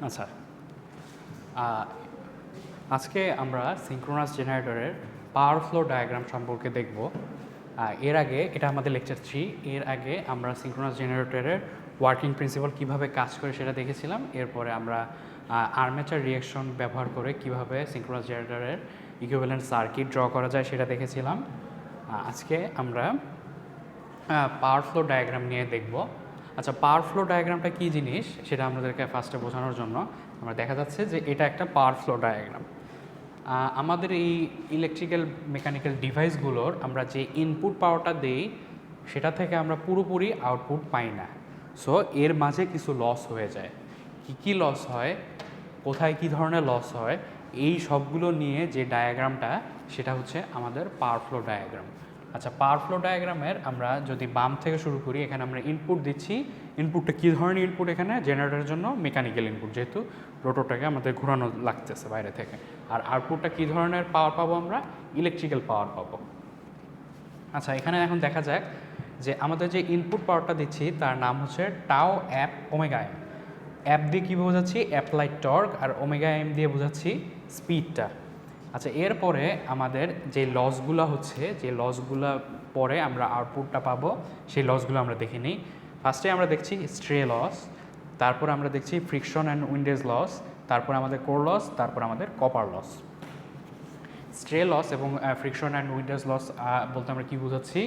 আচ্ছা, আজকে আমরা সিঙ্ক্রোনাস জেনারেটরের পাওয়ার ফ্লো ডায়াগ্রাম সম্পর্কে দেখব। এর আগে এটা আমাদের লেকচার 3, এর আগে আমরা সিঙ্ক্রোনাস জেনারেটরের ওয়ার্কিং প্রিন্সিপাল কিভাবে কাজ করে সেটা দেখেছিলাম। এরপরে আমরা আর্মেচার রিঅ্যাকশন ব্যবহার করে কিভাবে সিঙ্ক্রোনাস জেনারেটরের ইকুইভ্যালেন্ট সার্কিট ড্র করা যায় সেটা দেখেছিলাম। আজকে আমরা পাওয়ার ফ্লো ডায়াগ্রাম নিয়ে দেখব। আচ্ছা, পাওয়ার ফ্লো ডায়াগ্রামটা কী জিনিস সেটা আমাদেরকে ফার্স্টে বোঝানোর জন্য আমরা দেখা যাচ্ছে যে এটা একটা পাওয়ার ফ্লো ডায়াগ্রাম। আমাদের এই ইলেকট্রিক্যাল মেকানিক্যাল ডিভাইসগুলোর আমরা যে ইনপুট পাওয়ারটা দেই সেটা থেকে আমরা পুরোপুরি আউটপুট পাই না। সো এর মাঝে কিছু লস হয়ে যায়। কী লস হয়, কোথায় কী ধরনের লস হয়, এই সবগুলো নিয়ে যে ডায়াগ্রামটা সেটা হচ্ছে আমাদের পাওয়ার ফ্লো ডায়াগ্রাম। আচ্ছা, পাওয়ার ফ্লো ডায়াগ্রামের আমরা যদি বাম থেকে শুরু করি, এখানে আমরা ইনপুট দিচ্ছি। ইনপুটটা কী ধরনের ইনপুট? এখানে জেনারেটরের জন্য মেকানিক্যাল ইনপুট, যেহেতু রোটরটাকে আমাদের ঘোরানো লাগতেছে বাইরে থেকে। আর আউটপুটটা কী ধরনের পাওয়ার পাবো? আমরা ইলেকট্রিক্যাল পাওয়ার পাবো। আচ্ছা, এখানে এখন দেখা যাক যে আমাদের যে ইনপুট পাওয়ারটা দিচ্ছি তার নাম হচ্ছে টাও অ্যাপ ওমেগা এম। অ্যাপ দিয়ে কী বোঝাচ্ছি? Applied torque. আর ওমেগা এম দিয়ে বোঝাচ্ছি স্পিডটা। আচ্ছা, এরপরে আমাদের যে লসগুলো হচ্ছে, যে লসগুলো পরে আমরা আউটপুটটা পাবো, সেই লসগুলো আমরা দেখে নিই। ফার্স্টে আমরা দেখছি স্ট্রে লস, তারপর আমরা দেখছি ফ্রিকশন অ্যান্ড উইন্ডেজ লস, তারপর আমাদের কোর লস, তারপর আমাদের কপার লস। স্ট্রে লস এবং ফ্রিকশন অ্যান্ড উইন্ডেজ লস বলতে আমরা কী বোঝাচ্ছি?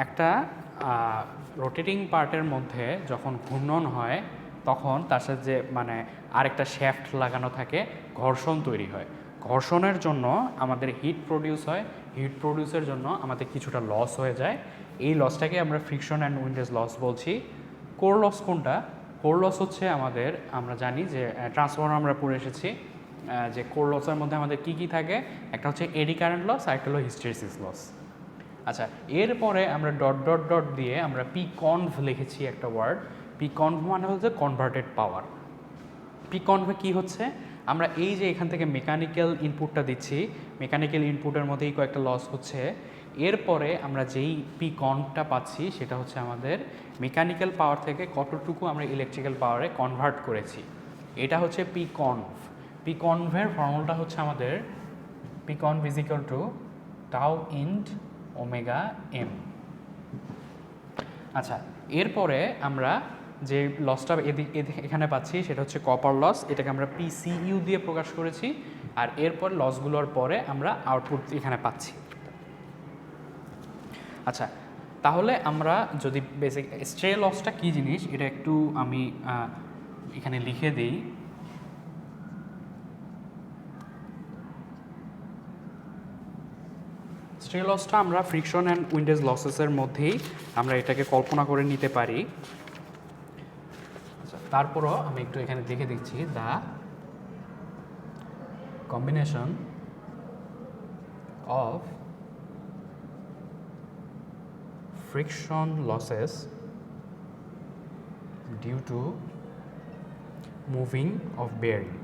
একটা রোটেটিং পার্টের মধ্যে যখন ঘূর্ণন হয় তখন তার সাথে যে আরেকটা শ্যাফট লাগানো থাকে, ঘর্ষণ তৈরি হয়। ঘর্ষণের জন্য আমাদের হিট প্রডিউস হয়, হিট প্রডিউসের জন্য আমাদের কিছুটা লস হয়ে যায়। এই লসটাকে আমরা ফ্রিকশন অ্যান্ড উইন্ডেজ লস বলছি। কোর লস কোনটা? কোর লস হচ্ছে আমাদের, আমরা জানি যে ট্রান্সফর্মার আমরা পড়ে এসেছি যে কোর লসের মধ্যে আমাদের কী কী থাকে। একটা হচ্ছে এডি কারেন্ট লস, আর একটা হলো হিস্টেরিসিস লস। আচ্ছা, এরপরে আমরা ডট ডট ডট দিয়ে আমরা পি কনভ লিখেছি একটা ওয়ার্ড। পি কনভ মানে হচ্ছে কনভার্টেড পাওয়ার। পি কনভে কী হচ্ছে? আমরা এই যে এখান থেকে মেকানিক্যাল ইনপুটটা দিচ্ছি, মেকানিক্যাল ইনপুটের মধ্যেই কয়েকটা লস হচ্ছে। এরপরে আমরা যেই পি কনভটা পাচ্ছি সেটা হচ্ছে আমাদের মেকানিক্যাল পাওয়ার থেকে কতটুকু আমরা ইলেকট্রিক্যাল পাওয়ারে কনভার্ট করেছি, এটা হচ্ছে পি কনভ। পি কনভের ফর্মুলাটা হচ্ছে আমাদের P conv is equal to tau int omega M. আচ্ছা, এরপরে আমরা যে লসটা এখানে পাচ্ছি সেটা হচ্ছে কপার লস, এটাকে আমরা পিসিইউ দিয়ে প্রকাশ করেছি। আর এরপর লসগুলোর পরে আমরা আউটপুট এখানে পাচ্ছি। আচ্ছা, তাহলে আমরা যদি বেসিক স্ট্রে লসটা কী জিনিস এটা একটু আমি এখানে লিখে দিই। স্ট্রে লসটা আমরা ফ্রিকশন অ্যান্ড উইন্ডেজ লসেসের মধ্যেই আমরা এটাকে কল্পনা করে নিতে পারি। আচ্ছা, তারপরও আমি একটু এখানে দেখে দিচ্ছি, the combination of friction losses due to moving of bearing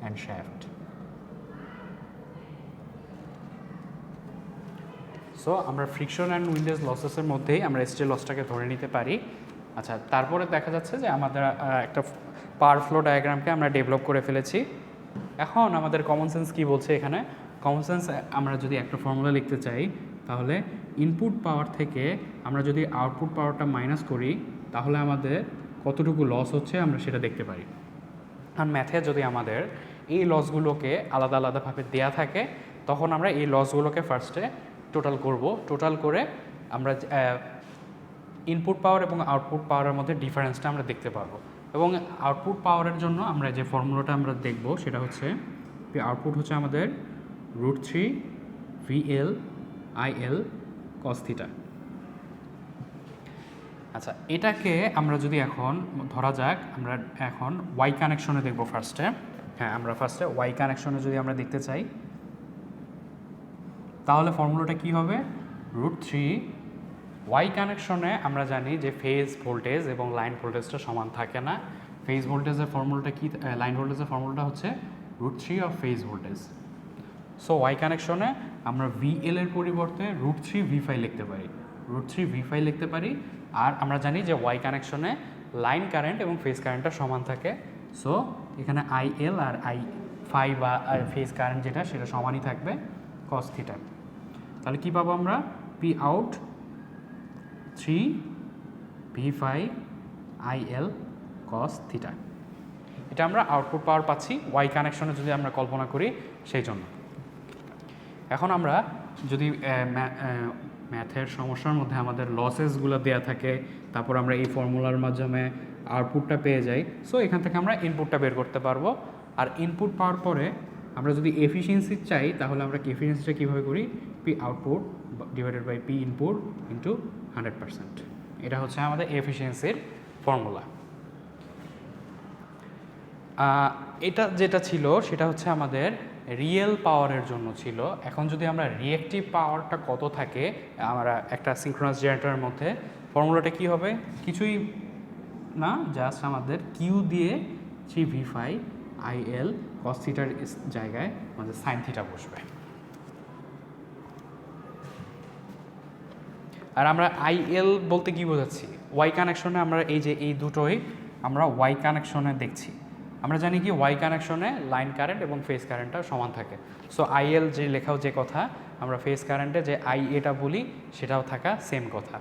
and shaft. So আমরা ফ্রিকশন অ্যান্ড উইন্ডেজ লসেসের মধ্যেই আমরা স্ট্রে লসটাকে ধরে নিতে পারি। আচ্ছা, তারপরে দেখা যাচ্ছে যে আমাদের একটা পাওয়ার ফ্লো ডায়াগ্রামকে আমরা ডেভেলপ করে ফেলেছি। এখন আমাদের কমন সেন্স কী বলছে এখানে? কমন সেন্স আমরা যদি একটা ফর্মুলা লিখতে চাই তাহলে ইনপুট পাওয়ার থেকে আমরা যদি আউটপুট পাওয়ারটা মাইনাস করি তাহলে আমাদের কতটুকু লস হচ্ছে আমরা সেটা দেখতে পারি। আর ম্যাথে যদি আমাদের এই লসগুলোকে আলাদা আলাদাভাবে দেয়া থাকে তখন আমরা এই লসগুলোকে ফার্স্টে টোটাল করব। টোটাল করে আমরা ইনপুট পাওয়ার এবং আউটপুট পাওয়ারের মধ্যে ডিফারেন্সটা আমরা দেখতে পারবো। এবং আউটপুট পাওয়ারের জন্য আমরা যে ফর্মুলাটা আমরা দেখব সেটা হচ্ছে আউটপুট হচ্ছে আমাদের √3 VL IL cos θ। আচ্ছা, এটাকে আমরা যদি এখন ধরা যাক আমরা এখন ওয়াই কানেকশনে দেখব ফার্স্টে। হ্যাঁ, আমরা ফার্স্টে ওয়াই কানেকশনে যদি আমরা দেখতে চাই তাহলে ফর্মুলাটা কী হবে? √3 ওয়াই কানেকশনে আমরা জানি যে ফেজ ভোল্টেজ এবং লাইন ভোল্টেজটা সমান থাকে না। ফেজ ভোল্টেজের ফর্মুলাটা কি? লাইন ভোল্টেজের ফর্মুলাটা হচ্ছে √3 of phase voltage. So Y কানেকশনে আমরা VL এর পরিবর্তে √3 V5 লিখতে পারি। √3 লিখতে পারি। আর আমরা জানি যে ওয়াই কানেকশনে লাইন কারেন্ট এবং ফেজ কারেন্টটা সমান থাকে, সো এখানে আইএল আর আই ফাই বা ফেজ কারেন্ট যেটা সেটা সমানই থাকবে কস থিটা। তাহলে কী পাবো আমরা? P out 3 v5 IL cos theta. এটা আমরা আউটপুট পাওয়ার পাচ্ছি ওয়াই কানেকশনে যদি আমরা কল্পনা করি সেই জন্য। এখন আমরা যদি ম্যাথের সমস্যার মধ্যে আমাদের লসেসগুলো দেওয়া থাকে, তারপর আমরা এই ফর্মুলার মাধ্যমে আউটপুটটা পেয়ে যাই, সো এখান থেকে আমরা ইনপুটটা বের করতে পারবো। আর ইনপুট পাওয়ার পরে আমরা যদি এফিসিয়েন্সি চাই তাহলে আমরা এফিসিয়েন্সিটা কীভাবে করি? P output divided by P input into 100%। এটা হচ্ছে আমাদের এফিসিয়েন্সির ফর্মুলা। এটা যেটা ছিল সেটা হচ্ছে আমাদের রিয়েল পাওয়ারের জন্য ছিল। এখন যদি আমরা রিয়েক্টিভ পাওয়ারটা কত থাকে আমরা একটা সিনক্রোনাস জেনারেটরের মধ্যে, ফর্মুলাটা কী হবে? কিছুই না, জাস্ট আমাদের কিউ দিয়ে 3v5 IL cos থিটার জায়গায় আমাদের সাইন থিটা বসবে। আর আমরা আইএল বলতে কী বোঝাচ্ছি? ওয়াই কানেকশনে আমরা এই দুটোই আমরা ওয়াই কানেকশনে দেখছি। আমরা জানি কি ওয়াই কানেকশনে লাইন কারেন্ট এবং ফেজ কারেন্টটা সমান থাকে, সো আইএল যে লেখাও যে কথা, আমরা ফেজ কারেন্টে যে এটা বলি সেটাও থাকা সেম কথা।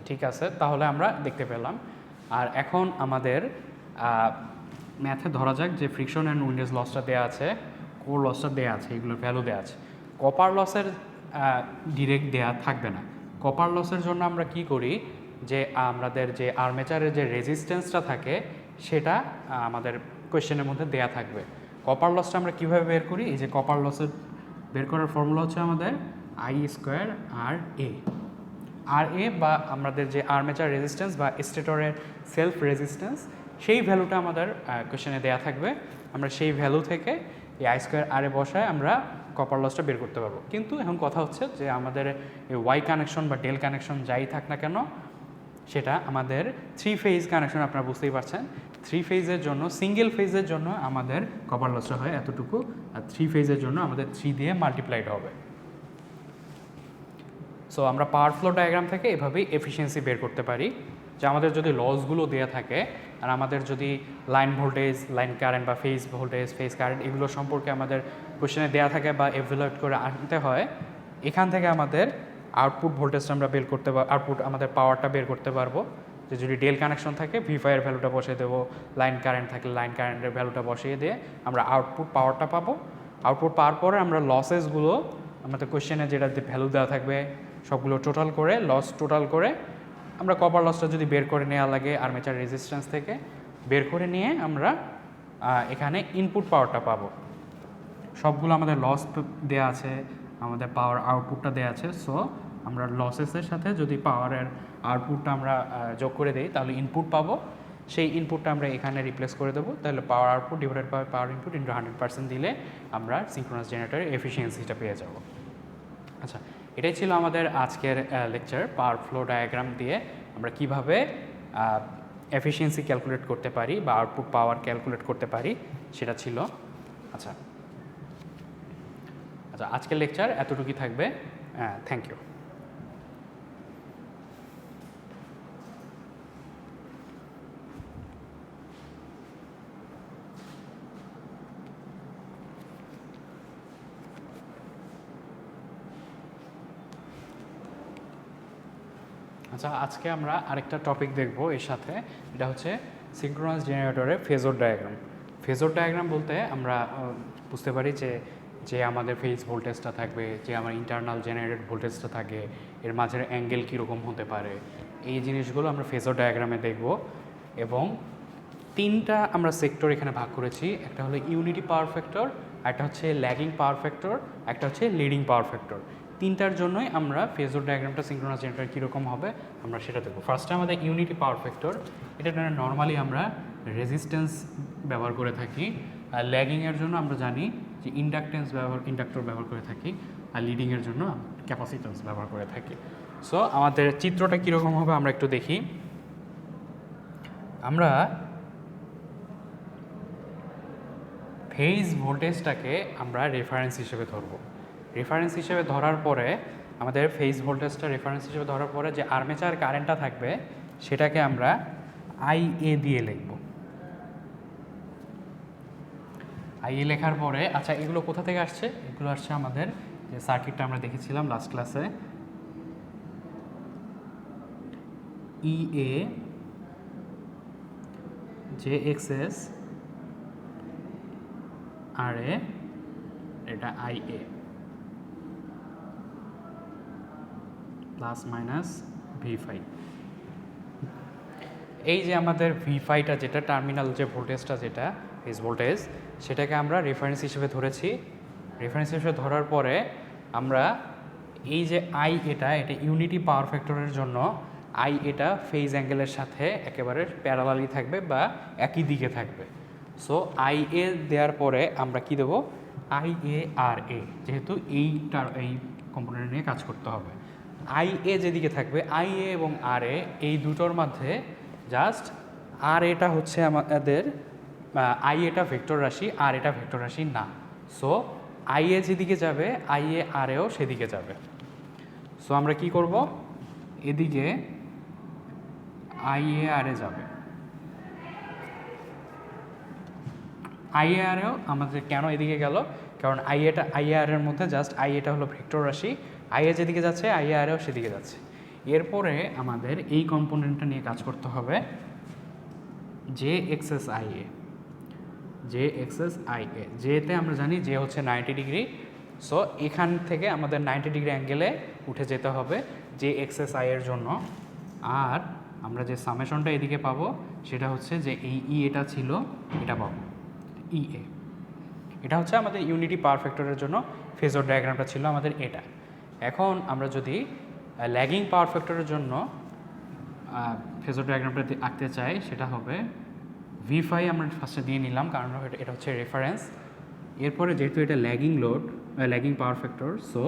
ঠিক আছে, তাহলে আমরা দেখতে পেলাম। আর এখন আমাদের ম্যাথে ধরা যাক যে ফ্রিকশন অ্যান্ড উইন্ডেজ লসটা দেওয়া আছে, কোর লসটা দেওয়া আছে, এগুলোর ভ্যালু দেওয়া আছে। কপার লসের ডিরেক্ট দেওয়া থাকবে না। কপার লসের জন্য আমরা কি করি, যে আমাদের যে আর্মেচারের যে রেজিস্ট্যান্সটা থাকে সেটা আমাদের কোয়েশ্চেনের মধ্যে দেয়া থাকবে। কপার লসটা আমরা কীভাবে বের করি? এই যে কপার লসের বের করার ফর্মুলা হচ্ছে আমাদের I² RA বা আমাদের যে আর্মেচার রেজিস্ট্যান্স বা স্টেটরের সেলফ রেজিস্ট্যান্স, সেই ভ্যালুটা আমাদের কোয়েশ্চেনে দেয়া থাকবে। আমরা সেই ভ্যালু থেকে এই I² RA বসায় আমরা কপার লসটা বের করতে পারবো। কিন্তু এখন কথা হচ্ছে যে আমাদের এই ওয়াই কানেকশন বা ডেল কানেকশন যাই থাক না কেন, সেটা আমাদের 3 ফেজ কানেকশন, আপনারা বুঝতেই পারছেন। 3 ফেজের জন্য, সিঙ্গেল ফেজের জন্য আমাদের কপার লসটা হয় এতটুকু, আর 3 ফেজের জন্য আমাদের 3 দিয়ে মাল্টিপ্লাইড হবে। সো আমরা পাওয়ার ফ্লো ডায়াগ্রাম থেকে এভাবেই এফিসিয়েন্সি বের করতে পারি, যে আমাদের যদি লসগুলো দেওয়া থাকে আর আমাদের যদি লাইন ভোল্টেজ, লাইন কারেন্ট বা ফেজ ভোল্টেজ, ফেজ কারেন্ট এগুলো সম্পর্কে আমাদের কোশ্চেনে দেওয়া থাকে বা এভালুয়েট করে আনতে হয়, এখান থেকে আমাদের আউটপুট ভোল্টেজটা আমরা বের করতে আউটপুট আমাদের পাওয়ারটা বের করতে পারবো। যে যদি ডেল কানেকশন থাকে V5 এর ভ্যালুটা বসিয়ে দেবো, লাইন কারেন্ট থাকলে লাইন কারেন্টের ভ্যালুটা বসিয়ে দিয়ে আমরা আউটপুট পাওয়ারটা পাবো। আউটপুট পাওয়ার পরে আমরা লসেসগুলো আমাদের কোশ্চেনে যেটা ভ্যালু দেওয়া থাকবে সবগুলো টোটাল করে, লস টোটাল করে আমরা কপার লসটা যদি বের করে নেওয়া লাগে আর্মেচার রেজিস্ট্যান্স থেকে, বের করে নিয়ে আমরা এখানে ইনপুট পাওয়ারটা পাবো। সবগুলো আমাদের লস দেওয়া আছে, আমাদের পাওয়ার আউটপুটটা দেওয়া আছে, সো আমরা লসেসের সাথে যদি পাওয়ারের আউটপুটটা আমরা যোগ করে দিই তাহলে ইনপুট পাবো। সেই ইনপুটটা আমরা এখানে রিপ্লেস করে দেবো, তাহলে power output divided by power input into 100% দিলে আমরা সিনক্রোনাস জেনারেটরের এফিসিয়েন্সিটা পেয়ে যাব। আচ্ছা, এটাই ছিল আমাদের আজকের লেকচার। পাওয়ার ফ্লো ডায়াগ্রাম দিয়ে আমরা কিভাবে এফিসিয়েন্সি ক্যালকুলেট করতে পারি বা আউটপুট পাওয়ার ক্যালকুলেট করতে পারি সেটা ছিল। আচ্ছা, আজকের লেকচার এতটুকুই থাকবে। Thank you. আচ্ছা, আজকে আমরা আরেকটা টপিক দেখব এর সাথে, এটা হচ্ছে সিনক্রোনাস জেনারেটরের ফেজর ডায়াগ্রাম। ফেজর ডায়াগ্রাম বলতে আমরা বুঝতে পারি যে আমাদের ফেজ ভোল্টেজটা থাকবে, যে আমার ইন্টারনাল জেনারেটেড ভোল্টেজটা থাকে, এর মাঝের অ্যাঙ্গেল কীরকম হতে পারে, এই জিনিসগুলো আমরা ফেজর ডায়াগ্রামে দেখব। এবং 3টা আমরা সেক্টর এখানে ভাগ করেছি, একটা হলো ইউনিটি পাওয়ার ফ্যাক্টর, একটা হচ্ছে ল্যাগিং পাওয়ার ফ্যাক্টর, একটা হচ্ছে লিডিং পাওয়ার ফ্যাক্টর। 3টার জন্যই আমরা ফেজর ডায়াগ্রামটা সিনক্রোনাস জেনারেটর কীরকম হবে আমরা সেটা দেখব। ফার্স্টে আমাদের ইউনিটি পাওয়ার ফ্যাক্টর, এটা নর্মালি আমরা রেজিস্ট্যান্স ব্যবহার করে থাকি। আর ল্যাগিংয়ের জন্য আমরা জানি যে ইন্ডাক্টর ব্যবহার করে থাকি, আর লিডিংয়ের জন্য ক্যাপাসিট্যান্স ব্যবহার করে থাকি। সো আমাদের চিত্রটা কীরকম হবে আমরা একটু দেখি। আমরা ফেজ ভোল্টেজটাকে আমরা রেফারেন্স হিসেবে ধরব। রেফারেন্স হিসেবে ধরার পরে আমাদের ফেজ ভোল্টেজটা রেফারেন্স হিসেবে ধরার পরে যে আর্মেচার কারেন্টটা থাকবে সেটাকে আমরা IA দিয়ে লিখব। IA লেখার পরে আচ্ছা এগুলো কোথা থেকে আসছে? এগুলো আসছে আমাদের যে সার্কিটটা আমরা দেখেছিলাম লাস্ট ক্লাসে, EA JXS RA, এটা IA প্লাস মাইনাস V5। এই যে আমাদের V5টা যেটা টার্মিনাল যে ভোল্টেজটা যেটা ফেজ ভোল্টেজ সেটাকে আমরা রেফারেন্স হিসেবে ধরেছি। রেফারেন্স হিসেবে ধরার পরে আমরা এই যে এটা ইউনিটি পাওয়ার ফ্যাক্টরের জন্য এটা ফেজ অ্যাঙ্গেলের সাথে একেবারে প্যারালালি থাকবে বা একই দিকে থাকবে। সো IA দেওয়ার পরে আমরা কি দেবো? IARA, যেহেতু এই কম্পোনেন্ট নিয়ে কাজ করতে হবে। IA যেদিকে থাকবে IA এবং RA এই দুটোর মধ্যে জাস্ট RAটা হচ্ছে আমাদের IAটা ভেক্টর রাশি, RAটা ভেক্টর রাশি না। সো IA যেদিকে যাবে IARAও সেদিকে যাবে। সো আমরা কি করব? এদিকে IARA যাবে। IARAও আমাদের কেন এদিকে গেল? কারণ IAR এর মধ্যে জাস্ট IAটা হলো ভেক্টর রাশি, IA যেদিকে যাচ্ছে IARAও সেদিকে যাচ্ছে। এরপরে আমাদের এই কম্পোনেন্টটা নিয়ে কাজ করতে হবে, JXS IA। যেতে আমরা জানি যে হচ্ছে 90 ডিগ্রি। সো এখান থেকে আমাদের 90 ডিগ্রি অ্যাঙ্গেলে উঠে যেতে হবে JXS I এর জন্য। আর আমরা যে সামেশনটা এদিকে পাবো সেটা হচ্ছে যে এই এটা ছিল, এটা পাবো EA। এটা হচ্ছে আমাদের ইউনিটি পাওয়ার ফ্যাক্টরের জন্য ফেজর ডায়াগ্রামটা ছিল আমাদের এটা। এখন আমরা যদি ল্যাগিং পাওয়ার ফ্যাক্টরের জন্য ফেজর ডায়াগ্রামটা আঁকতে চাই সেটা হবে V5 আমরা ফার্স্টে দিয়ে নিলাম কারণ এটা হচ্ছে রেফারেন্স। এরপরে যেহেতু এটা ল্যাগিং পাওয়ার ফ্যাক্টর, সো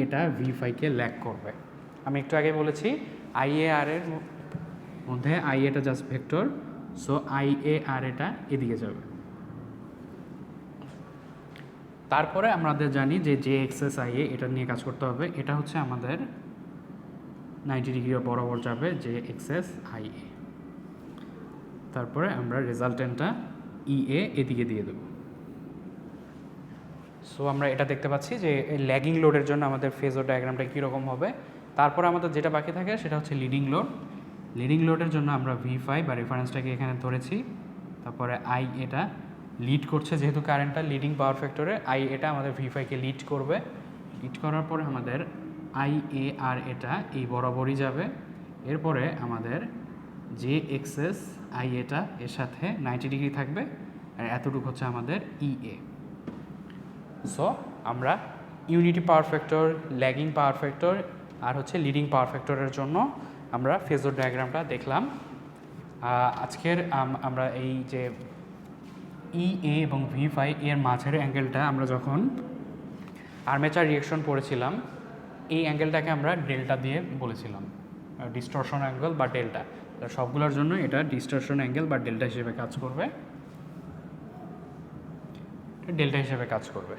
এটা V5কে ল্যাগ করবে। আমি একটু আগে বলেছি IAR এর মধ্যে এটা জাস্ট ভেক্টর, সো IAR এটা এদিকে যাবে। তারপরে আমাদের জানি যে JXS IA এটা নিয়ে কাজ করতে হবে। এটা হচ্ছে আমাদের 90 ডিগ্রি বরাবর যাবে JXS IA। তারপরে আমরা রেজাল্টেন্টটা EA এদিকে দিয়ে দেব। সো আমরা এটা দেখতে পাচ্ছি যে ল্যাগিং লোডের জন্য আমাদের ফেজর ডায়াগ্রামটা কীরকম হবে। তারপরে আমাদের যেটা বাকি থাকে সেটা হচ্ছে লিডিং লোড। লিডিং লোডের জন্য আমরা V5 বা রেফারেন্সটাকে এখানে ধরেছি। তারপরে এটা লিড করছে, যেহেতু কারেন্টটা লিডিং পাওয়ার ফ্যাক্টরে এটা আমাদের V5কে লিড করবে। লিড করার পরে আমাদের IAR এটা এই বরাবরই যাবে। এরপরে আমাদের JXS এটা এর সাথে 90 ডিগ্রি থাকবে, আর এতটুকু হচ্ছে আমাদের EA। সো আমরা unity power factor, lagging power factor আর হচ্ছে লিডিং পাওয়ার ফ্যাক্টরের জন্য আমরা ফেজর ডায়াগ্রামটা দেখলাম। আজকের আমরা এই যে EA এবং V5 এর মাঝের অ্যাঙ্গেলটা আমরা যখন আর্মেচার রিঅ্যাকশন পড়েছিলাম এই অ্যাঙ্গেলটাকে আমরা ডেল্টা দিয়ে বলেছিলাম, ডিস্টরশন অ্যাঙ্গেল বা ডেল্টা। সবগুলোর জন্য এটা ডিস্টরশন অ্যাঙ্গেল বা ডেল্টা হিসেবে কাজ করবে।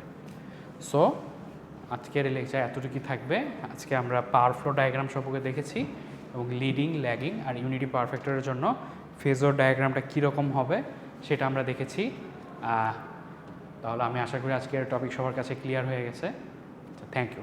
সো আজকের এই লেকচার এতটুকুই থাকবে। আজকে আমরা পাওয়ার ফ্লো ডায়াগ্রাম সম্পর্কে দেখেছি এবং লিডিং, ল্যাগিং আর ইউনিটি পাওয়ার ফ্যাক্টরের জন্য ফেজর ডায়াগ্রামটা কীরকম হবে সেটা আমরা দেখেছি। তাহলে আমি আশা করি আজকের টপিক সবার কাছে ক্লিয়ার হয়ে গেছে। Thank you.